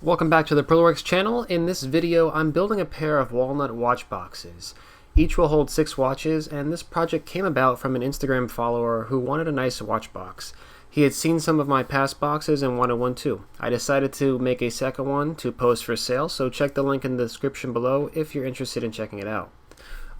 Welcome back to the parillaworks channel. In this video, I'm building a pair of walnut watch boxes. Each will hold 6 watches, and this project came about from an Instagram follower who wanted a nice watch box. He had seen some of my past boxes and wanted one too. I decided to make a second one to post for sale, so check the link in the description below if you're interested in checking it out.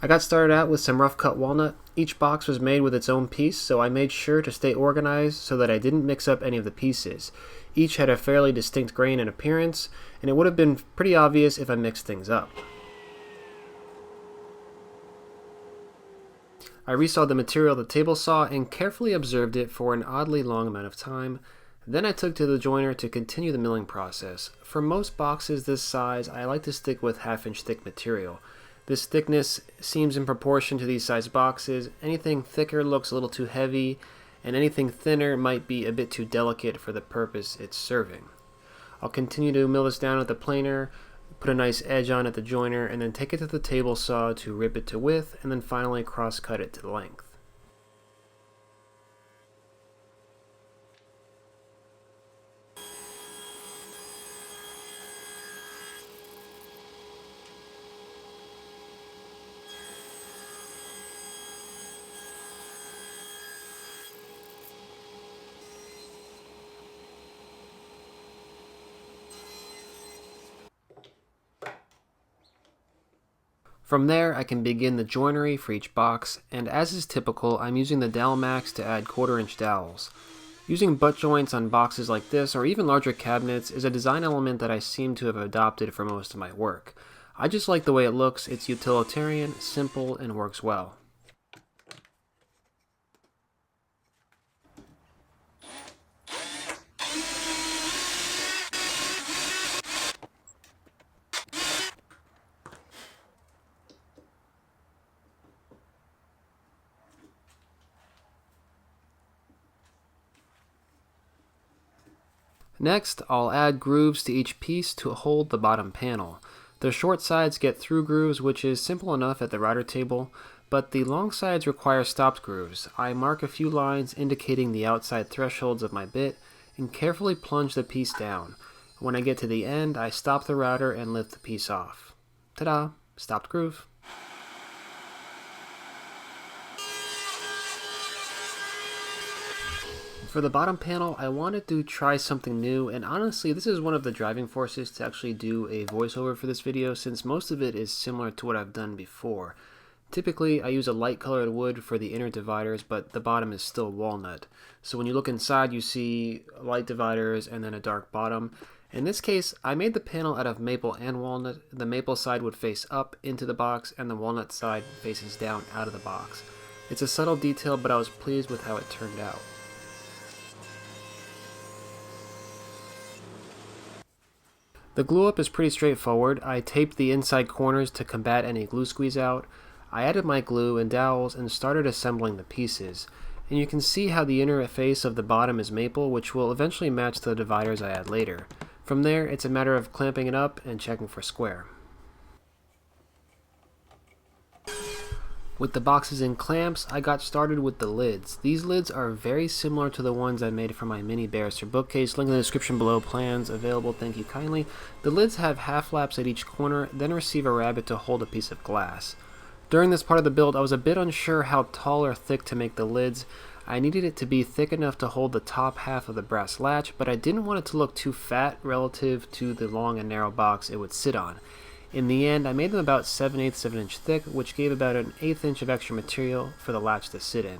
I got started out with some rough cut walnut. Each box was made with its own piece, so I made sure to stay organized so that I didn't mix up any of the pieces. Each had a fairly distinct grain and appearance, and it would have been pretty obvious if I mixed things up. I resawed the material with the table saw and carefully observed it for an oddly long amount of time. Then I took to the joiner to continue the milling process. For most boxes this size, I like to stick with 1/2 inch thick material. This thickness seems in proportion to these size boxes. Anything thicker looks a little too heavy, and anything thinner might be a bit too delicate for the purpose it's serving. I'll continue to mill this down at the planer, put a nice edge on at the joiner, and then take it to the table saw to rip it to width, and then finally cross cut it to length. From there, I can begin the joinery for each box, and as is typical, I'm using the dowel max to add 1/4 inch dowels. Using butt joints on boxes like this, or even larger cabinets, is a design element that I seem to have adopted for most of my work. I just like the way it looks. It's utilitarian, simple, and works well. Next, I'll add grooves to each piece to hold the bottom panel. The short sides get through grooves, which is simple enough at the router table, but the long sides require stopped grooves. I mark a few lines indicating the outside thresholds of my bit and carefully plunge the piece down. When I get to the end, I stop the router and lift the piece off. Ta-da! Stopped groove. For the bottom panel, I wanted to try something new, and honestly, this is one of the driving forces to actually do a voiceover for this video, since most of it is similar to what I've done before. Typically, I use a light colored wood for the inner dividers, but the bottom is still walnut. So when you look inside, you see light dividers and then a dark bottom. In this case, I made the panel out of maple and walnut. The maple side would face up into the box, and the walnut side faces down out of the box. It's a subtle detail, but I was pleased with how it turned out. The glue up is pretty straightforward. I taped the inside corners to combat any glue squeeze out. I added my glue and dowels and started assembling the pieces. And you can see how the inner face of the bottom is maple, which will eventually match the dividers I add later. From there, it's a matter of clamping it up and checking for square. With the boxes and clamps, I got started with the lids. These lids are very similar to the ones I made for my mini barrister bookcase. Link in the description below, plans available, thank you kindly. The lids have half laps at each corner, then receive a rabbet to hold a piece of glass. During this part of the build, I was a bit unsure how tall or thick to make the lids. I needed it to be thick enough to hold the top half of the brass latch, but I didn't want it to look too fat relative to the long and narrow box it would sit on. In the end, I made them about 7/8 of an inch thick, which gave about an 1/8 inch of extra material for the latch to sit in.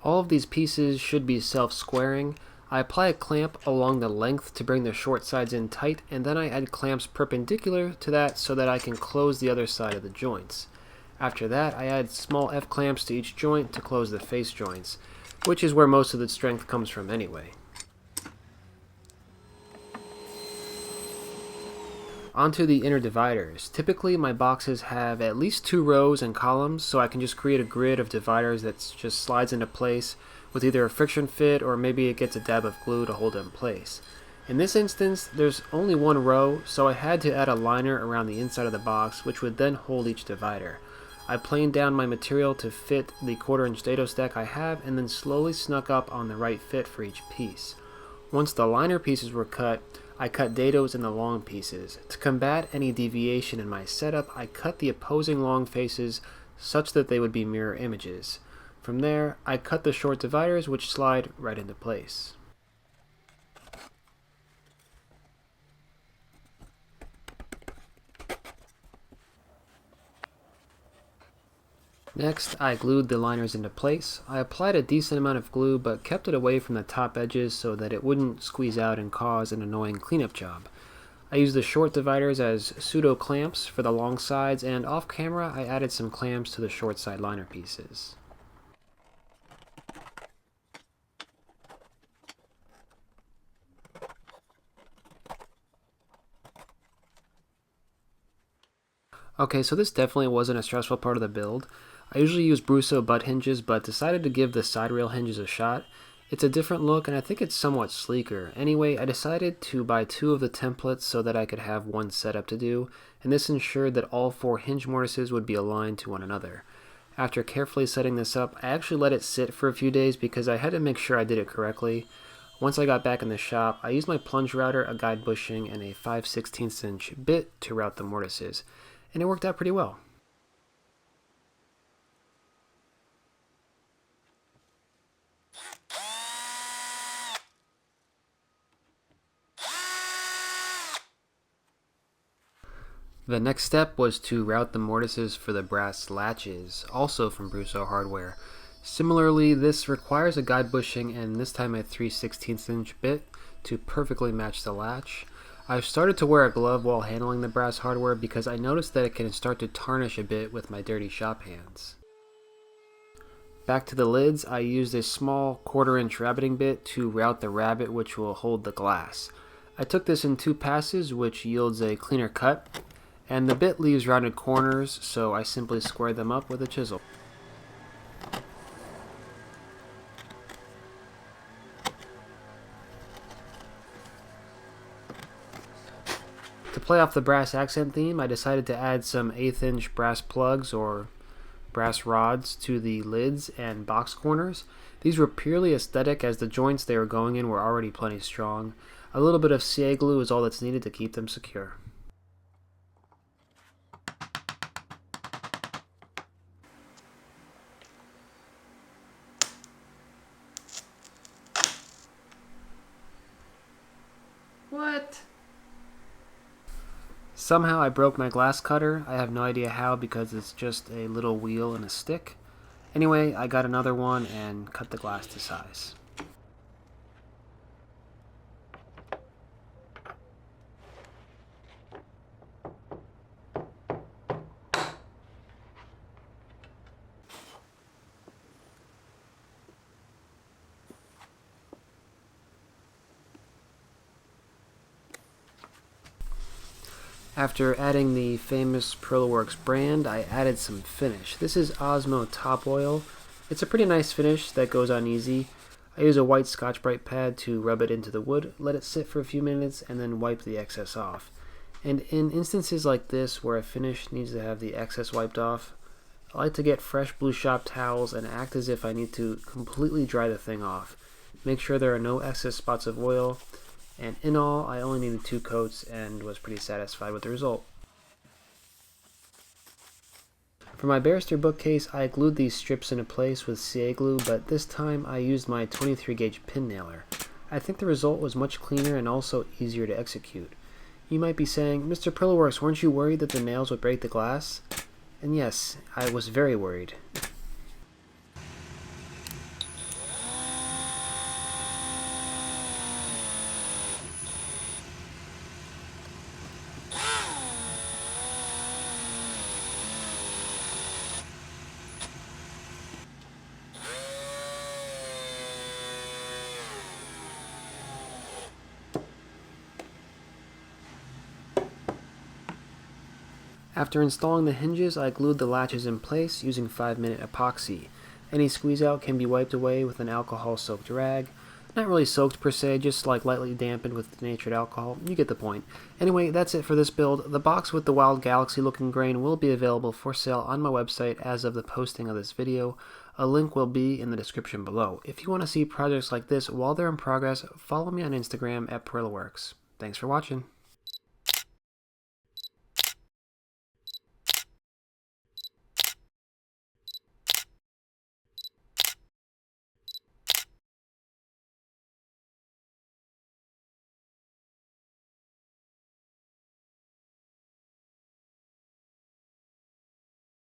All of these pieces should be self-squaring. I apply a clamp along the length to bring the short sides in tight, and then I add clamps perpendicular to that so that I can close the other side of the joints. After that, I add small F-clamps to each joint to close the face joints, which is where most of the strength comes from anyway. Onto the inner dividers. Typically my boxes have at least 2 rows and columns, so I can just create a grid of dividers that just slides into place with either a friction fit or maybe it gets a dab of glue to hold it in place. In this instance, there's only one row, so I had to add a liner around the inside of the box, which would then hold each divider. I planed down my material to fit the 1/4-inch dado stack I have, and then slowly snuck up on the right fit for each piece. Once the liner pieces were cut, I cut dados in the long pieces. To combat any deviation in my setup, I cut the opposing long faces such that they would be mirror images. From there, I cut the short dividers, which slide right into place. Next, I glued the liners into place. I applied a decent amount of glue, but kept it away from the top edges so that it wouldn't squeeze out and cause an annoying cleanup job. I used the short dividers as pseudo clamps for the long sides, and off camera I added some clamps to the short side liner pieces. Okay, so this definitely wasn't a stressful part of the build. I usually use Brusso butt hinges, but decided to give the side rail hinges a shot. It's a different look, and I think it's somewhat sleeker. Anyway, I decided to buy 2 of the templates so that I could have one setup to do, and this ensured that all 4 hinge mortises would be aligned to one another. After carefully setting this up, I actually let it sit for a few days because I had to make sure I did it correctly. Once I got back in the shop, I used my plunge router, a guide bushing, and a 5/16 inch bit to route the mortises, and it worked out pretty well. The next step was to route the mortises for the brass latches, also from Brusso Hardware. Similarly, this requires a guide bushing and this time a 3/16 inch bit to perfectly match the latch. I've started to wear a glove while handling the brass hardware because I noticed that it can start to tarnish a bit with my dirty shop hands. Back to the lids, I used a small 1/4-inch rabbiting bit to route the rabbet which will hold the glass. I took this in 2 passes, which yields a cleaner cut, and the bit leaves rounded corners, so I simply squared them up with a chisel. To play off the brass accent theme, I decided to add some 1/8-inch brass plugs or brass rods to the lids and box corners. These were purely aesthetic as the joints they were going in were already plenty strong. A little bit of CA glue is all that's needed to keep them secure. What? Somehow I broke my glass cutter. I have no idea how because it's just a little wheel and a stick. Anyway, I got another one and cut the glass to size. After adding the famous parillaworks brand, I added some finish. This is Osmo Top Oil. It's a pretty nice finish that goes on easy. I use a white Scotch-Brite pad to rub it into the wood, let it sit for a few minutes, and then wipe the excess off. And in instances like this where a finish needs to have the excess wiped off, I like to get fresh blue shop towels and act as if I need to completely dry the thing off. Make sure there are no excess spots of oil, and in all, I only needed 2 coats and was pretty satisfied with the result. For my barrister bookcase, I glued these strips into place with CA glue, but this time I used my 23 gauge pin nailer. I think the result was much cleaner and also easier to execute. You might be saying, Mr. Parillaworks, weren't you worried that the nails would break the glass? And yes, I was very worried. After installing the hinges, I glued the latches in place using 5-minute epoxy. Any squeeze out can be wiped away with an alcohol-soaked rag. Not really soaked per se, just like lightly dampened with denatured alcohol. You get the point. Anyway, that's it for this build. The box with the wild galaxy looking grain will be available for sale on my website as of the posting of this video. A link will be in the description below. If you want to see projects like this while they're in progress, follow me on Instagram at parillaworks. Thanks for watching.